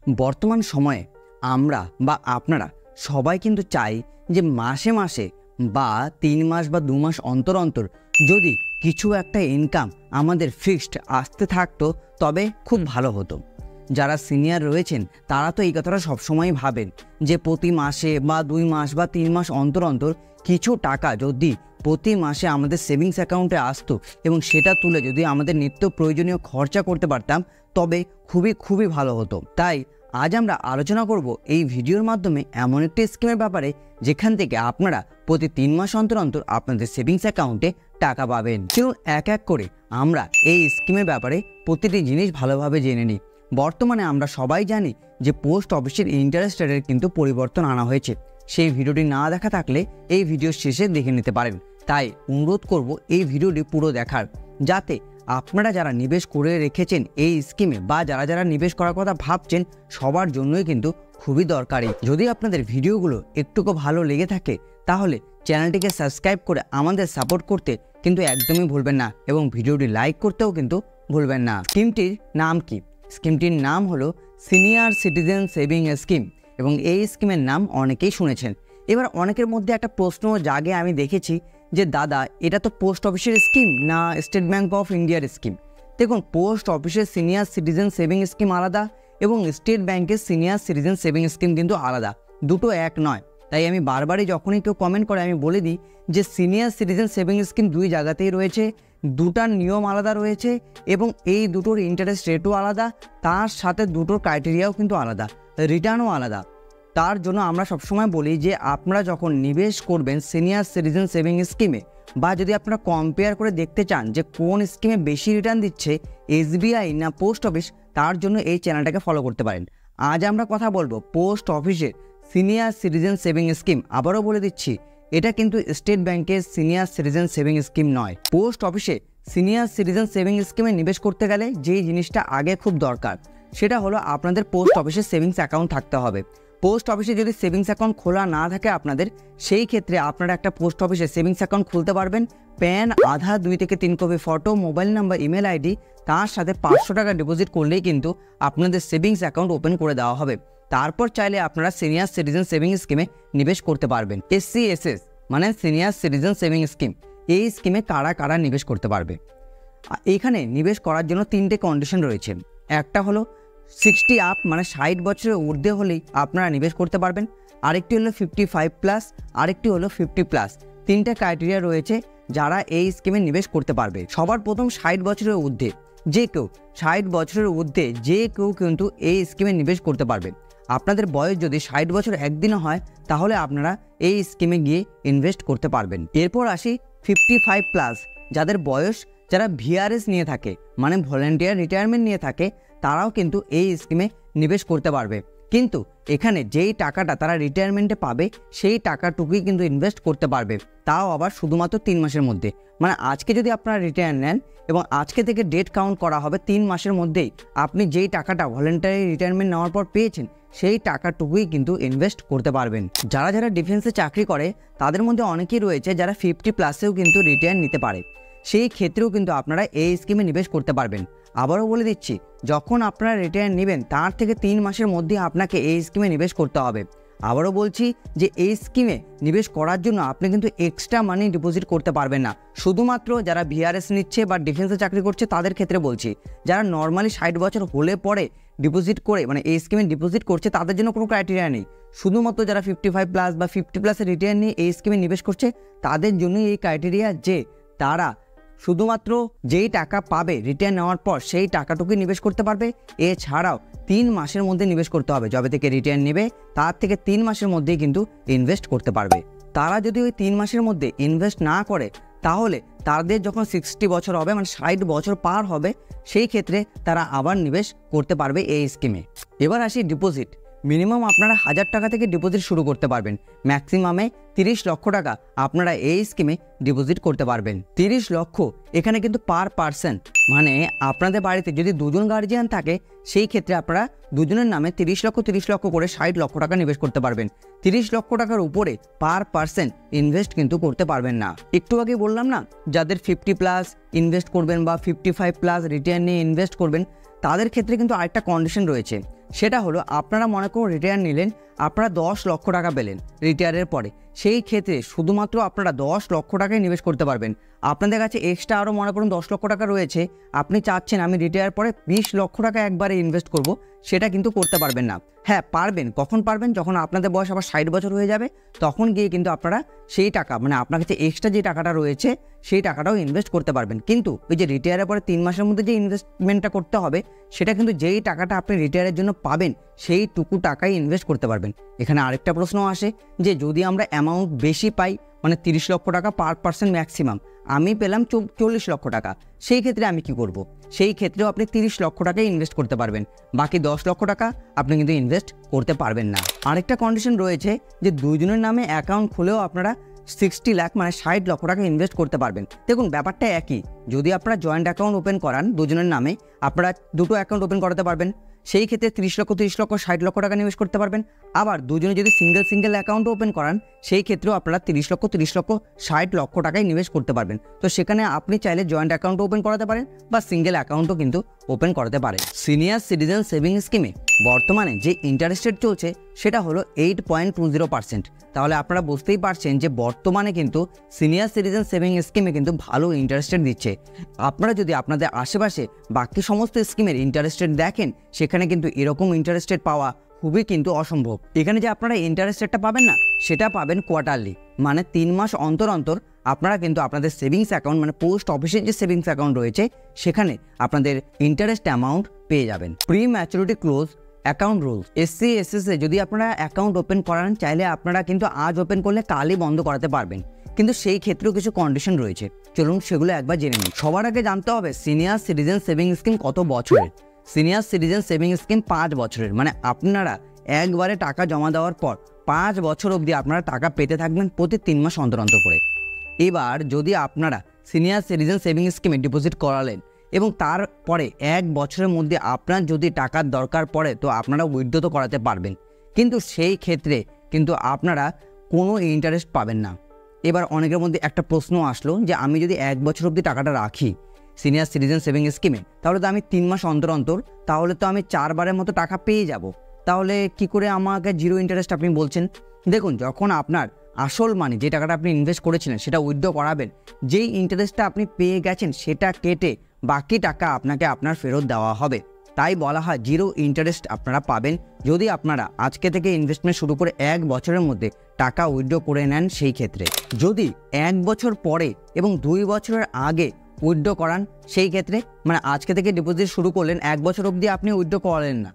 বর্তমান সময়ে আমরা বা আপনারা সবাই কিন্তু চাই যে মাসে মাসে বা 3 মাস বা 2 মাস অন্তর অন্তর যদি কিছু একটা ইনকাম আমাদের ফিক্সড আসতে থাকতো তবে খুব ভালো হতো। যারা সিনিয়র রয়েছেন তারা তো এই কথাটা সবসময় ভাবেন যে প্রতি মাসে বা 2 মাস বা 3 মাস অন্তর অন্তর কিছু টাকা যদি প্রতি মাসে আমাদের সেভিংস অ্যাকাউন্টে আসতো এবং সেটা তুলে যদি আমাদের নিত্য প্রয়োজনীয় খরচা করতে পারতাম তবে খুবই ভালো হতো। তাই আজ আমরা আলোচনা করব এই ভিডিওর মাধ্যমে এমন একটি স্কিমের ব্যাপারে যেখান থেকে আপনারা প্রতি 3 মাস অন্তর অন্তর আপনাদের সেভিংস অ্যাকাউন্টে টাকা পাবেন। চলুন এক এক করে আমরা এই স্কিমের ব্যাপারে প্রতিটি জিনিস ভালোভাবে জেনে নিই। বর্তমানে আমরা সবাই জানি যে পোস্ট অফিসের ইন্টারেস্ট রেটের কিন্তু পরিবর্তন আনা হয়েছে। সেই ভিডিওটি না দেখা থাকলে এই ভিডিওর শেষে দেখে নিতে পারেন। তাই অনুরোধ করব এই ভিডিওটি পুরো দেখার, যাতে আপনারা যারা নিবেশ করে রেখেছেন এই স্কিমে বা যারা নিবেশ করার কথা ভাবছেন সবার জন্যই কিন্তু খুবই দরকারি। যদি আপনাদের ভিডিওগুলো একটুকু ভালো লেগে থাকে তাহলে চ্যানেলটিকে সাবস্ক্রাইব করে আমাদের সাপোর্ট করতে কিন্তু একদমই ভুলবেন না এবং ভিডিওটি লাইক করতেও কিন্তু ভুলবেন না। স্কিমটির নাম কি? স্কিমটির নাম হলো সিনিয়র সিটিজেন সেভিং স্কিম এবং এই স্কিমের নাম অনেকেই শুনেছেন। এবার অনেকের মধ্যে একটা প্রশ্ন জাগে আমি দেখেছি যে দাদা, এটা তো পোস্ট অফিসের স্কিম না স্টেট ব্যাঙ্ক অফ ইন্ডিয়ার স্কিম? দেখুন, পোস্ট অফিসের সিনিয়র সিটিজেন সেভিং স্কিম আলাদা এবং স্টেট ব্যাঙ্কের সিনিয়র সিটিজেন সেভিং স্কিম কিন্তু আলাদা, দুটো এক নয়। তাই আমি বারবারই যখনই কেউ কমেন্ট করে আমি বলে দিই যে সিনিয়র সিটিজেন সেভিং স্কিম দুই জায়গাতেই রয়েছে, দুটার নিয়ম আলাদা রয়েছে এবং এই দুটোর ইন্টারেস্ট রেটও আলাদা, তার সাথে দুটোর ক্রাইটেরিয়াও কিন্তু আলাদা, রিটার্নও আলাদা। তার জন্য আমরা সবসময় বলি যে আপনারা যখন নিবেশ করবেন সিনিয়র সিটিজেন সেভিং স্কিমে বা যদি আপনারা কম্পেয়ার করে দেখতে চান যে কোন স্কিমে বেশি রিটার্ন দিচ্ছে এসবিআই না পোস্ট অফিস, তার জন্য এই চ্যানেলটাকে ফলো করতে পারেন। আজ আমরা কথা বলবো পোস্ট অফিসের সিনিয়র সিটিজেন সেভিং স্কিম। আবারও বলে দিচ্ছি, এটা কিন্তু স্টেট ব্যাংকের সিনিয়র সিটিজেন সেভিং স্কিম নয়। পোস্ট অফিসে সিনিয়র সিটিজেন সেভিং স্কিমে নিবেশ করতে গেলে যেই জিনিসটা আগে খুব দরকার সেটা হলো আপনাদের পোস্ট অফিসে সেভিংস অ্যাকাউন্ট থাকতে হবে। পোস্ট অফিসে যদি সেভিংস অ্যাকাউন্ট খোলা না থাকে আপনাদের, সেই ক্ষেত্রে আপনারা একটা পোস্ট অফিসে সেভিংস অ্যাকাউন্ট খুলতে পারবেন। প্যান, আধার 2 থেকে 3 copy photo, mobile number, email ID, তার সাথে 500 টাকা ডিপোজিট করলেই কিন্তু আপনাদের সেভিংস অ্যাকাউন্ট ওপেন করে দেওয়া হবে। তারপর চাইলে আপনারা সিনিয়র সিটিজেন সেভিং স্কিমে নিবেশ করতে পারবেন। SCSS মানে সিনিয়র সিটিজেন সেভিং স্কিম, এই স্কিমে কারা নিবেশ করতে পারবে? এইখানে নিবেশ করার জন্য 3টে কন্ডিশন রয়েছে। একটা হলো 60 আপ মানে 60 বছরের ঊর্ধ্বে হলেই আপনারা নিবেশ করতে পারবেন। আরেকটি হলো 55+, আরেকটি হলো 50+। 3টে ক্রাইটেরিয়া রয়েছে যারা এই স্কিমে নিবেশ করতে পারবে। সবার প্রথম 60 বছরের ঊর্ধ্বে যে কেউ, 60 বছরের ঊর্ধ্বে যে কেউ কিন্তু এই স্কিমে নিবেশ করতে পারবে। আপনাদের বয়স যদি 60 বছর একদিনও হয় তাহলে আপনারা এই স্কিমে গিয়ে ইনভেস্ট করতে পারবেন। এরপর আসি 55+, যাদের বয়স, যারা VRS নিয়ে থাকে মানে ভলেন্টিয়ার রিটায়ারমেন্ট নিয়ে থাকে, তারাও কিন্তু এই স্কিমে নিবেশ করতে পারবে। কিন্তু এখানে যেই টাকাটা তারা রিটায়ারমেন্টে পাবে সেই টাকাটুকুই কিন্তু ইনভেস্ট করতে পারবে, তাও আবার শুধুমাত্র 3 মাসের মধ্যে। মানে আজকে যদি আপনারা রিটায়ার নেন এবং আজকে থেকে ডেট কাউন্ট করা হবে 3 মাসের মধ্যেই আপনি যেই টাকাটা ভলেন্টারি রিটায়ারমেন্ট নেওয়ার পর পেয়েছেন সেই টাকাটুকুই কিন্তু ইনভেস্ট করতে পারবেন। যারা ডিফেন্সে চাকরি করে তাদের মধ্যে অনেকেই রয়েছে যারা 50+এও কিন্তু রিটায়ার নিতে পারে, সেই ক্ষেত্রেও কিন্তু আপনারা এই স্কিমে নিবেশ করতে পারবেন। আবারও বলে দিচ্ছি, যখন আপনারা রিটায়ার নেবেন তার থেকে 3 মাসের মধ্যে আপনাকে এই স্কিমে নিবেশ করতে হবে। আবারও বলছি যে এই স্কিমে নিবেশ করার জন্য আপনি কিন্তু এক্সট্রা মানি ডিপোজিট করতে পারবেন না। শুধুমাত্র যারা VRS নিচ্ছে বা ডিফেন্সে চাকরি করছে তাদের ক্ষেত্রে বলছি। যারা নর্মালি 60 বছর হলে পরে ডিপোজিট করে মানে এই স্কিমে ডিপোজিট করছে তাদের জন্য কোনো ক্রাইটেরিয়া নেই। শুধুমাত্র যারা 55+ বা 50+ রিটায়ার নিয়ে এই স্কিমে নিবেশ করছে তাদের জন্যই এই ক্রাইটেরিয়া যে তারা শুধুমাত্র যেই টাকা পাবে রিটার্ন নেওয়ার পর সেই টাকাটুকুই নিবেশ করতে পারবে। এছাড়াও 3 মাসের মধ্যে নিবেশ করতে হবে, যবে থেকে রিটার্ন নেবে তার থেকে 3 মাসের মধ্যেই কিন্তু ইনভেস্ট করতে পারবে। তারা যদি ওই 3 মাসের মধ্যে ইনভেস্ট না করে তাহলে তাদের যখন 60 বছর হবে মানে 60 বছর পার হবে সেই ক্ষেত্রে তারা আবার নিবেশ করতে পারবে এই স্কিমে। এবার আসি ডিপোজিট। মিনিমাম আপনারা 1000 টাকা থেকে ডিপোজিট শুরু করতে পারবেন, ম্যাক্সিমামে 30 লক্ষ টাকা আপনারা এই স্কিমে ডিপোজিট করতে পারবেন। 30 লক্ষ এখানে কিন্তু পার পার্সন, মানে আপনাদের বাড়িতে যদি 2 জন গার্জিয়ান থাকে সেই ক্ষেত্রে আপনারা দুজনের নামে 30 লক্ষ করে 60 লক্ষ টাকা নিবেশ করতে পারবেন। 30 লক্ষ টাকার উপরে পার পার্সন ইনভেস্ট কিন্তু করতে পারবেন না। একটু আগে বললাম না, যাদের 50+ ইনভেস্ট করবেন বা 55+ রিটার্ন নিয়ে ইনভেস্ট করবেন তাদের ক্ষেত্রে কিন্তু আরেকটা কন্ডিশন রয়েছে। সেটা হলো আপনারা মনে করুন রিটায়ার নিলেন, আপনারা 10 লক্ষ টাকা পেলেন রিটায়ারের পরে। সেই ক্ষেত্রে শুধুমাত্র আপনারা 10 লক্ষ টাকায় নিবেশ করতে পারবেন। আপনাদের কাছে এক্সট্রা আরও মনে করুন 10 লক্ষ টাকা রয়েছে, আপনি চাচ্ছেন আমি রিটায়ার পরে 20 লক্ষ টাকা একবারে ইনভেস্ট করব, সেটা কিন্তু করতে পারবেন না। হ্যাঁ পারবেন, কখন পারবেন? যখন আপনাদের বয়স আবার 60 বছর হয়ে যাবে, তখন গিয়ে কিন্তু আপনারা সেই টাকা মানে আপনার কাছে এক্সট্রা যে টাকাটা রয়েছে সেই টাকাটাও ইনভেস্ট করতে পারবেন। কিন্তু ওই যে রিটায়ারের পরে 3 মাসের মধ্যে যে ইনভেস্টমেন্টটা করতে হবে, সেটা কিন্তু যেই টাকাটা আপনি রিটায়ারের জন্য পাবেন সেইটুকু টাকাই ইনভেস্ট করতে পারবেন। এখানে আরেকটা প্রশ্ন আসে যে যদি আমরা অ্যামাউন্ট বেশি পাই, মানে 30 লক্ষ টাকা পার পার্সন ম্যাক্সিমাম, আমি পেলাম 40 লক্ষ টাকা, সেই ক্ষেত্রে আমি কি করব? সেই ক্ষেত্রেও আপনি 30 লক্ষ টাকাই ইনভেস্ট করতে পারবেন, বাকি 10 লক্ষ টাকা আপনি কিন্তু ইনভেস্ট করতে পারবেন না। আরেকটা কন্ডিশন রয়েছে যে দুইজনের নামে অ্যাকাউন্ট খুলেও আপনারা 60 লাখ মানে 60 লক্ষ টাকা ইনভেস্ট করতে পারবেন। দেখুন ব্যাপারটা একই, যদি আপনারা জয়েন্ট অ্যাকাউন্ট ওপেন করান দুজনের নামে, আপনারা দুটো অ্যাকাউন্ট ওপেন করাতে পারবেন, সেই ক্ষেত্রে 30 লক্ষ 60 লক্ষ টাকা নিবেশ করতে পারবেন। আবার দুজনে যদি সিঙ্গেল অ্যাকাউন্ট ওপেন করান, সেই ক্ষেত্রেও আপনারা 30 লক্ষ 60 লক্ষ টাকায় নিবেশ করতে পারবেন। তো সেখানে আপনি চাইলে জয়েন্ট অ্যাকাউন্ট ওপেন করাতে পারেন বা সিঙ্গেল অ্যাকাউন্টও কিন্তু ওপেন করাতে পারেন। সিনিয়র সিটিজেন সেভিংস স্কিমে বর্তমানে যে ইন্টারেস্ট রেট চলছে সেটা হলো 8.20%। তাহলে আপনারা বুঝতেই পারছেন যে বর্তমানে কিন্তু সিনিয়র সিটিজেন সেভিং স্কিমে কিন্তু ভালো ইন্টারেস্ট রেট দিচ্ছে। আপনারা যদি আপনাদের আশেপাশে বাকি সমস্ত স্কিমের ইন্টারেস্ট রেট দেখেন, সেখানে কিন্তু এরকম ইন্টারেস্ট রেট পাওয়া খুবই কিন্তু অসম্ভব। এখানে যে আপনারা ইন্টারেস্ট রেটটা পাবেন না, সেটা পাবেন কোয়ার্টারলি, মানে 3 মাস অন্তর অন্তর আপনারা কিন্তু আপনাদের সেভিংস অ্যাকাউন্ট মানে পোস্ট অফিসের যে সেভিংস অ্যাকাউন্ট রয়েছে সেখানে আপনাদের ইন্টারেস্ট অ্যামাউন্ট পেয়ে যাবেন। Pre maturity close account rules, SC SSA যদি আপনারা অ্যাকাউন্ট ওপেন করান, চাইলে আপনারা কিন্তু আজ ওপেন করলে কালই বন্ধ করাতে পারবেন, কিন্তু সেই ক্ষেত্রেও কিছু কন্ডিশন রয়েছে। চলুন সেগুলো একবার জেনে নিন। সবার আগে জানতে হবে সিনিয়র সিটিজেন সেভিং স্কিম কত বছরের। সিনিয়র সিটিজেন সেভিং স্কিম 5 বছরের, মানে আপনারা একবারে টাকা জমা দেওয়ার পর 5 বছর অবধি আপনারা টাকা পেতে থাকবেন প্রতি 3 মাস অন্তর অন্তর করে। এবার যদি আপনারা সিনিয়র সিটিজেন সেভিং স্কিমে ডিপোজিট করালেন এবং তারপরে 1 বছরের মধ্যে আপনার যদি টাকার দরকার পড়ে, তো আপনারা উইথড্র তো করাতে পারবেন, কিন্তু সেই ক্ষেত্রে কিন্তু আপনারা কোনো ইন্টারেস্ট পাবেন না। এবার অনেকের মধ্যে একটা প্রশ্ন আসলো যে আমি যদি 1 বছর অবধি টাকাটা রাখি সিনিয়র সিটিজেন সেভিং স্কিমে, তাহলে তো আমি 3 মাস অন্তর অন্তর, তাহলে তো আমি 4 বারের মতো টাকা পেয়ে যাব, তাহলে কি করে আমাকে জিরো ইন্টারেস্ট আপনি বলছেন? দেখুন, যখন আপনার আসল মানি যে টাকাটা আপনি ইনভেস্ট করেছিলেন সেটা উইথড্র করাবেন, যেই ইন্টারেস্টটা আপনি পেয়ে গেছেন সেটা কেটে বাকি টাকা আপনাকে আপনার ফেরত দেওয়া হবে। তাই বলা হয় জিরো ইন্টারেস্ট আপনারা পাবেন যদি আপনারা আজকে থেকে ইনভেস্টমেন্ট শুরু করে 1 বছরের মধ্যে টাকা উইথড্র করে নেন। সেই ক্ষেত্রে যদি 1 বছর পরে এবং 2 বছরের আগে উইথড্র করান, সেই ক্ষেত্রে মানে আজকে থেকে ডিপোজিট শুরু করলেন, 1 বছর অবধি আপনি উইথড্র করালেন না,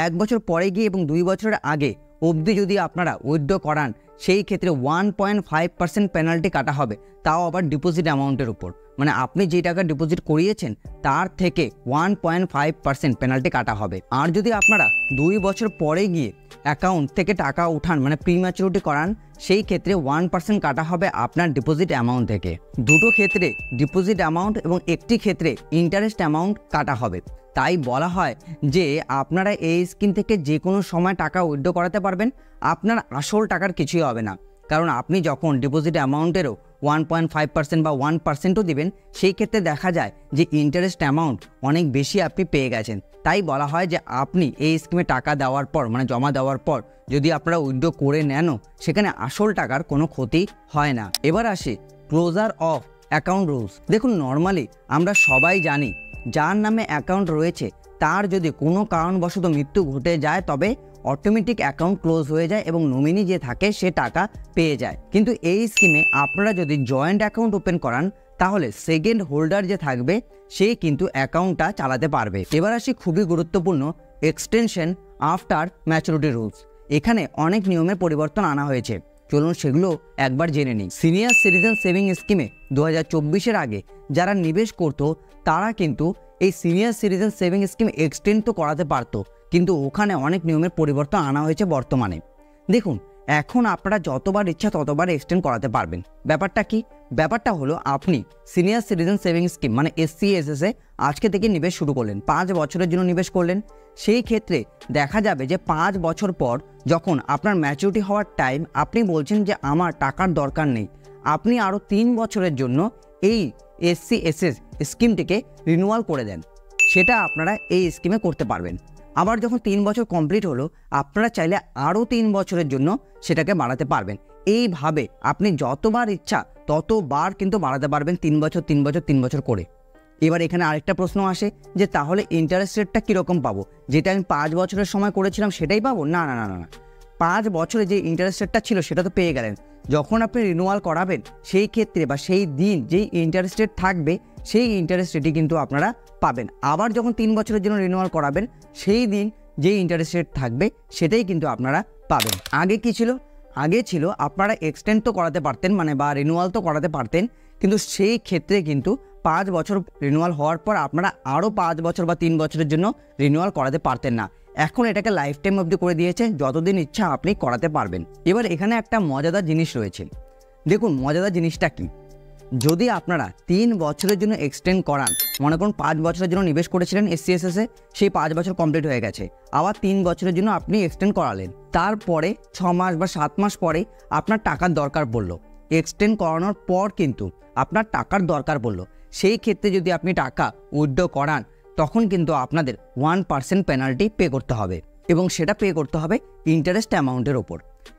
1 বছর পরে গিয়ে এবং 2 বছরের আগে অবধি যদি আপনারা উইথড্র করান, সেই ক্ষেত্রে 1.5% পেনাল্টি কাটা হবে, তাও আবার ডিপোজিট অ্যামাউন্টের উপর, মানে আপনি যে টাকা ডিপোজিট করিয়েছেন তার থেকে 1.5% পেনাল্টি কাটা হবে। আর যদি আপনারা 2 বছর পরে গিয়ে অ্যাকাউন্ট থেকে টাকা উঠান মানে প্রিম্যাচুরিটি করান, সেই ক্ষেত্রে 1% কাটা হবে আপনার ডিপোজিট অ্যামাউন্ট থেকে। দুটো ক্ষেত্রে ডিপোজিট অ্যামাউন্ট এবং একটি ক্ষেত্রে ইন্টারেস্ট অ্যামাউন্ট কাটা হবে। তাই বলা হয় যে আপনারা এই স্কিম থেকে যে কোনো সময় টাকা উইথড্র করাতে পারবেন, আপনার আসল টাকার কিছুই হবে না, কারণ আপনি যখন ডিপোজিট অ্যামাউন্টেরও 1.5% বা 1%ও দিবেন, সেই ক্ষেত্রে দেখা যায় যে ইন্টারেস্ট অ্যামাউন্ট অনেক বেশি আপনি পেয়ে গেছেন। তাই বলা হয় যে আপনি এই স্কিমে টাকা দেওয়ার পর মানে জমা দেওয়ার পর যদি আপনারা উইথড্র করে নেনও, সেখানে আসল টাকার কোনো ক্ষতি হয় না। এবার আসি ক্লোজার অফ অ্যাকাউন্ট রুলস। দেখুন, নর্মালি আমরা সবাই জানি যার নামে অ্যাকাউন্ট রয়েছে তার যদি কোনো কারণবশত মৃত্যু ঘটে যায়, তবে অটোমেটিক অ্যাকাউন্ট ক্লোজ হয়ে যায় এবং নমিনি যে থাকে সে টাকা পেয়ে যায়। কিন্তু এই স্কিমে আপনারা যদি জয়েন্ট অ্যাকাউন্ট ওপেন করান, তাহলে সেকেন্ড হোল্ডার যে থাকবে সে কিন্তু অ্যাকাউন্টটা চালাতে পারবে। এবার আসি খুবই গুরুত্বপূর্ণ এক্সটেনশন আফটার ম্যাচুরিটি রুলস। এখানে অনেক নিয়মের পরিবর্তন আনা হয়েছে, চলুন সেগুলো একবার জেনে নিই। সিনিয়র সিটিজেন সেভিং স্কিমে 2024-এর আগে যারা নিবেশ করতো তারা কিন্তু এই senior citizen saving scheme extend তো করাতে পারতো, কিন্তু ওখানে অনেক নিয়মের পরিবর্তন আনা হয়েছে বর্তমানে। দেখুন, এখন আপনারা যতবার ইচ্ছা ততবার এক্সটেন্ড করাতে পারবেন। ব্যাপারটা কি? ব্যাপারটা হলো আপনি সিনিয়র সিটিজেন সেভিং স্কিম মানে এসসি-এসএসএ আজকে থেকে নিবেশ শুরু করলেন, 5 বছরের জন্য নিবেশ করলেন। সেই ক্ষেত্রে দেখা যাবে যে 5 বছর পর যখন আপনার ম্যাচুরিটি হওয়ার টাইম, আপনি বলছেন যে আমার টাকার দরকার নেই, আপনি আরও 3 বছরের জন্য এই এসসি-এসএস স্কিমটিকে রিনিউয়াল করে দেন, সেটা আপনারা এই স্কিমে করতে পারবেন। আবার যখন 3 বছর কমপ্লিট হলো, আপনারা চাইলে আরও 3 বছরের জন্য সেটাকে বাড়াতে পারবেন। এইভাবে আপনি যতবার ইচ্ছা ততবার কিন্তু বাড়াতে পারবেন 3 বছর 3 বছর 3 বছর করে। এবার এখানে আরেকটা প্রশ্ন আসে যে তাহলে ইন্টারেস্ট রেটটা কীরকম পাবো? যেটা আমি 5 বছরের সময় করেছিলাম সেটাই পাবো? না না না না না, 5 বছরে যে ইন্টারেস্ট রেটটা ছিল সেটা তো পেয়ে গেলেন। যখন আপনি রিনিউয়াল করাবেন সেই ক্ষেত্রে বা সেই দিন যেই ইন্টারেস্ট রেট থাকবে সেই ইন্টারেস্ট রেটই কিন্তু আপনারা পাবেন। আবার যখন 3 বছরের জন্য রিনিউয়াল করাবেন সেই দিন যেই ইন্টারেস্ট রেট থাকবে সেটাই কিন্তু আপনারা পাবেন। আগে কি ছিল? আগে ছিল আপনারা এক্সটেন্ড তো করাতে পারতেন, মানে বা রিনিউয়াল তো করাতে পারতেন, কিন্তু সেই ক্ষেত্রে কিন্তু 5 বছর রিনিউয়াল হওয়ার পর আপনারা আরও 5 বছর বা 3 বছরের জন্য রিনিউয়াল করাতে পারতেন না। এখন এটাকে লাইফ টাইম অবধি করে দিয়েছে, যতদিন ইচ্ছা আপনি করাতে পারবেন। এবার এখানে একটা মজাদার জিনিস রয়েছে। দেখুন মজাদার জিনিসটা কি, যদি আপনারা 3 বছরের জন্য এক্সটেন্ড করান, মনে করুন 5 বছরের জন্য নিবেশ করেছিলেন এসসিএসএসে, সেই 5 বছর কমপ্লিট হয়ে গেছে, আবার 3 বছরের জন্য আপনি এক্সটেন্ড করালেন, তারপরে 6 মাস বা 7 মাস পরে আপনার টাকার দরকার পড়লো, এক্সটেন্ড করানোর পর কিন্তু আপনার টাকার দরকার পড়লো, সেই ক্ষেত্রে যদি আপনি টাকা উইথড্র করান তখন কিন্তু আপনাদের 1% পেনাল্টি পে করতে হবে, এবং সেটা পে করতে হবে ইন্টারেস্ট অ্যামাউন্টের ওপর।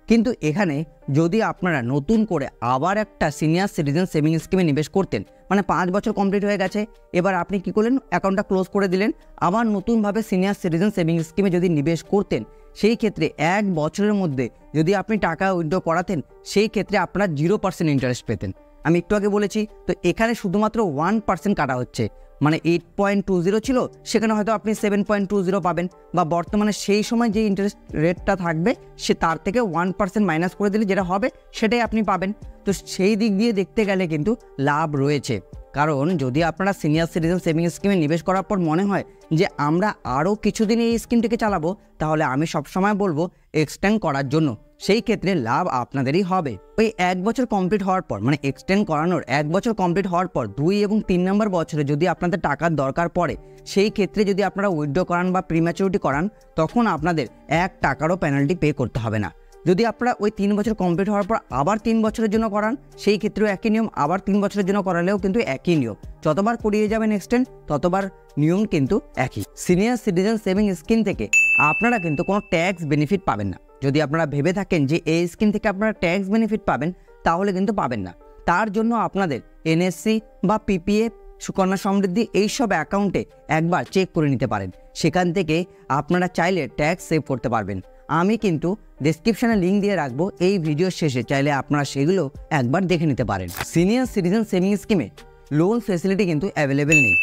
কিন্তু এখানে যদি আপনারা নতুন করে আবার একটা সিনিয়র সিটিজেন সেভিং স্কিমে নিবেশ করতেন, মানে 5 বছর কমপ্লিট হয়ে গেছে, এবার আপনি কি করলেন, অ্যাকাউন্টটা ক্লোজ করে দিলেন, আবার নতুনভাবে সিনিয়র সিটিজেন সেভিং স্কিমে যদি নিবেশ করতেন, সেই ক্ষেত্রে 1 বছরের মধ্যে যদি আপনি টাকা উইথড্র করাতেন সেই ক্ষেত্রে আপনারা 0% ইন্টারেস্ট পেতেন। আমি একটু আগে বলেছি তো, এখানে শুধুমাত্র 1% কাটা হচ্ছে, মানে 8.20 ছিল সেখানে হয়তো আপনি 7.20 পাবেন, বা বর্তমানে সেই সময় যে ইন্টারেস্ট রেটটা থাকবে সে তার থেকে 1% মাইনাস করে দিলে যেটা হবে সেটাই আপনি পাবেন। তো সেই দিক দিয়ে দেখতে গেলে কিন্তু লাভ রয়েছে, কারণ যদি আপনারা সিনিয়র সিটিজেন সেভিং স্কিমে নিবেশ করার পর মনে হয় যে আমরা আরও কিছুদিন এই স্কিমটিকে চালাবো, তাহলে আমি সবসময় বলবো এক্সটেন্ড করার জন্য, সেই ক্ষেত্রে লাভ আপনাদেরই হবে। ওই 1 বছর কমপ্লিট হওয়ার পর, মানে এক্সটেন্ড করানোর 1 বছর কমপ্লিট হওয়ার পর 2 এবং 3 নম্বর বছরে যদি আপনাদের টাকার দরকার পড়ে, সেই ক্ষেত্রে যদি আপনারা উইথড্র করান বা প্রিম্যাচুরিটি করান, তখন আপনাদের 1 টাকারও পেনাল্টি পে করতে হবে না। যদি আপনারা ওই 3 বছর কমপ্লিট হওয়ার পর আবার 3 বছরের জন্য করান, সেই ক্ষেত্রেও একই নিয়ম, আবার 3 বছরের জন্য করালেও কিন্তু একই নিয়ম, যতবার করিয়ে যাবেন এক্সটেন্ড ততবার নিয়ম কিন্তু একই। সিনিয়র সিটিজেন সেভিং স্কিম থেকে আপনারা কিন্তু কোনো ট্যাক্স বেনিফিট পাবেন না। যদি আপনারা ভেবে থাকেন যে এই স্কিম থেকে আপনারা ট্যাক্স বেনিফিট পাবেন, তাহলে কিন্তু পাবেন না। তার জন্য আপনাদের এনএসসি বা পিপিএফ, সুকন্যা সমৃদ্ধি এইসব অ্যাকাউন্টে একবার চেক করে নিতে পারেন, সেখান থেকে আপনারা চাইলে ট্যাক্স সেভ করতে পারবেন। আমি কিন্তু ডেসক্রিপশনে লিঙ্ক দিয়ে রাখবো, এই ভিডিওর শেষে চাইলে আপনারা সেগুলো একবার দেখে নিতে পারেন। সিনিয়র সিটিজেন সেভিং স্কিমে লোন ফেসিলিটি কিন্তু অ্যাভেলেবেল নেই।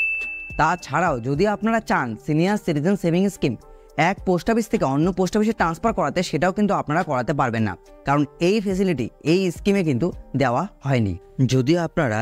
তাছাড়াও যদি আপনারা চান সিনিয়র সিটিজেন সেভিং স্কিম এক পোস্ট অফিস থেকে অন্য পোস্ট অফিসে ট্রান্সফার করাতে, সেটাও কিন্তু আপনারা করাতে পারবেন না, কারণ এই ফেসিলিটি এই স্কিমে কিন্তু দেওয়া হয়নি। যদি আপনারা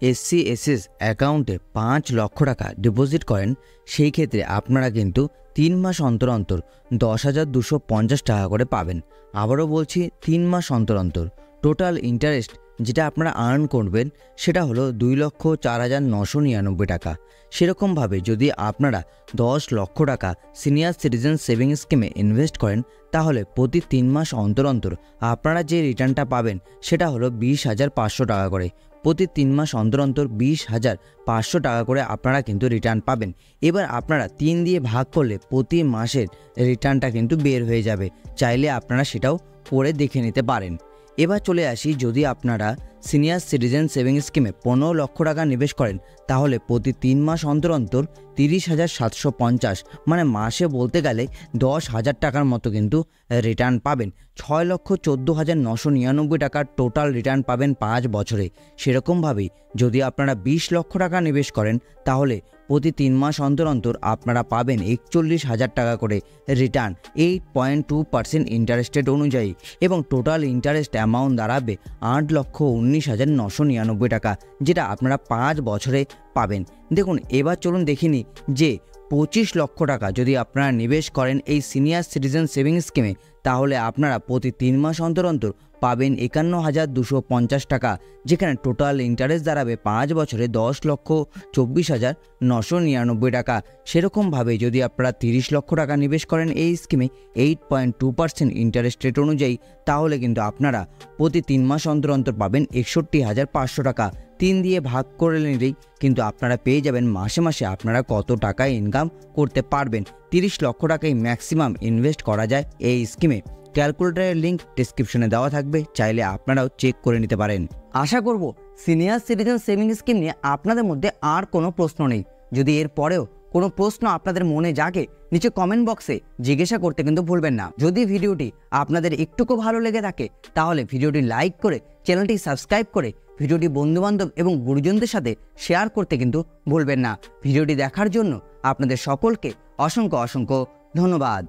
এসসিএসএস অ্যাকাউন্টে 5 লক্ষ টাকা ডিপোজিট করেন, সেই ক্ষেত্রে আপনারা কিন্তু 3 মাস অন্তর অন্তর 10,250 টাকা করে পাবেন। আবারও বলছি, 3 মাস অন্তর অন্তর টোটাল ইন্টারেস্ট যেটা আপনারা আর্ন করবেন সেটা হলো 2,04,999 টাকা। সেরকমভাবে যদি আপনারা 10 লক্ষ টাকা সিনিয়র সিটিজেন সেভিং স্কিমে ইনভেস্ট করেন, তাহলে প্রতি 3 মাস অন্তর অন্তর আপনারা যে রিটার্নটা পাবেন সেটা হলো 20,500 টাকা করে। প্রতি 3 মাস অন্তর অন্তর 20,500 টাকা করে আপনারা কিন্তু রিটার্ন পাবেন। এবার আপনারা 3 দিয়ে ভাগ করলে প্রতি মাসের রিটার্নটা কিন্তু বের হয়ে যাবে, চাইলে আপনারা সেটাও করে দেখে নিতে পারেন। এবার চলে আসি, যদি আপনারা সিনিয়র সিটিজেন সেভিং স্কিমে 15 লক্ষ টাকা নিবেশ করেন, তাহলে প্রতি 3 মাস অন্তর অন্তর 30,750, মানে মাসে বলতে গেলে 10,000 টাকার মতো কিন্তু রিটার্ন পাবেন। 6,14,999 টাকার টোটাল রিটার্ন পাবেন 5 বছরে। সেরকমভাবেই যদি আপনারা 20 লক্ষ টাকা নিবেশ করেন, তাহলে প্রতি 3 মাস অন্তর অন্তর আপনারা পাবেন 41,000 টাকা করে রিটার্ন 8.2% ইন্টারেস্ট রেট অনুযায়ী, এবং টোটাল ইন্টারেস্ট অ্যামাউন্ট দাঁড়াবে 8,19,999 টাকা, যেটা আপনারা 5 বছরে পাবেন। দেখুন, এবার চলুন দেখিনি যে 25 লক্ষ টাকা যদি আপনারা নিবেশ করেন এই সিনিয়র সিটিজেন সেভিং স্কিমে, তাহলে আপনারা প্রতি 3 মাস অন্তর অন্তর পাবেন 51,250 টাকা, যেখানে টোটাল ইন্টারেস্ট দাঁড়াবে 5 বছরে 10,24,999 টাকা। সেরকমভাবে যদি আপনারা 30 লক্ষ টাকা নিবেশ করেন এই স্কিমে 8.2% ইন্টারেস্ট রেট অনুযায়ী, তাহলে কিন্তু আপনারা প্রতি 3 মাস অন্তর অন্তর পাবেন 61,500 টাকা। 3 দিয়ে ভাগ করে নিলেই কিন্তু আপনারা পেয়ে যাবেন মাসে মাসে আপনারা কত টাকা ইনকাম করতে পারবেন। 30 লক্ষ টাকাই ম্যাক্সিমাম ইনভেস্ট করা যায় এই স্কিমে। ক্যালকুলেটরের লিঙ্ক ডিসক্রিপশনে দেওয়া থাকবে, চাইলে আপনারাও চেক করে নিতে পারেন। আশা করব সিনিয়র সিটিজেন সেভিং স্কিম নিয়ে আপনাদের মধ্যে আর কোনো প্রশ্ন নেই। যদি এর পরেও কোনো প্রশ্ন আপনাদের মনে জাগে নিচে কমেন্ট বক্সে জিজ্ঞাসা করতে কিন্তু ভুলবেন না। যদি ভিডিওটি আপনাদের একটুকু ভালো লেগে থাকে তাহলে ভিডিওটি লাইক করে চ্যানেলটি সাবস্ক্রাইব করে ভিডিওটি বন্ধুবান্ধব এবং গুরুজনদের সাথে শেয়ার করতে কিন্তু ভুলবেন না। ভিডিওটি দেখার জন্য আপনাদের সকলকে অসংখ্য ধন্যবাদ।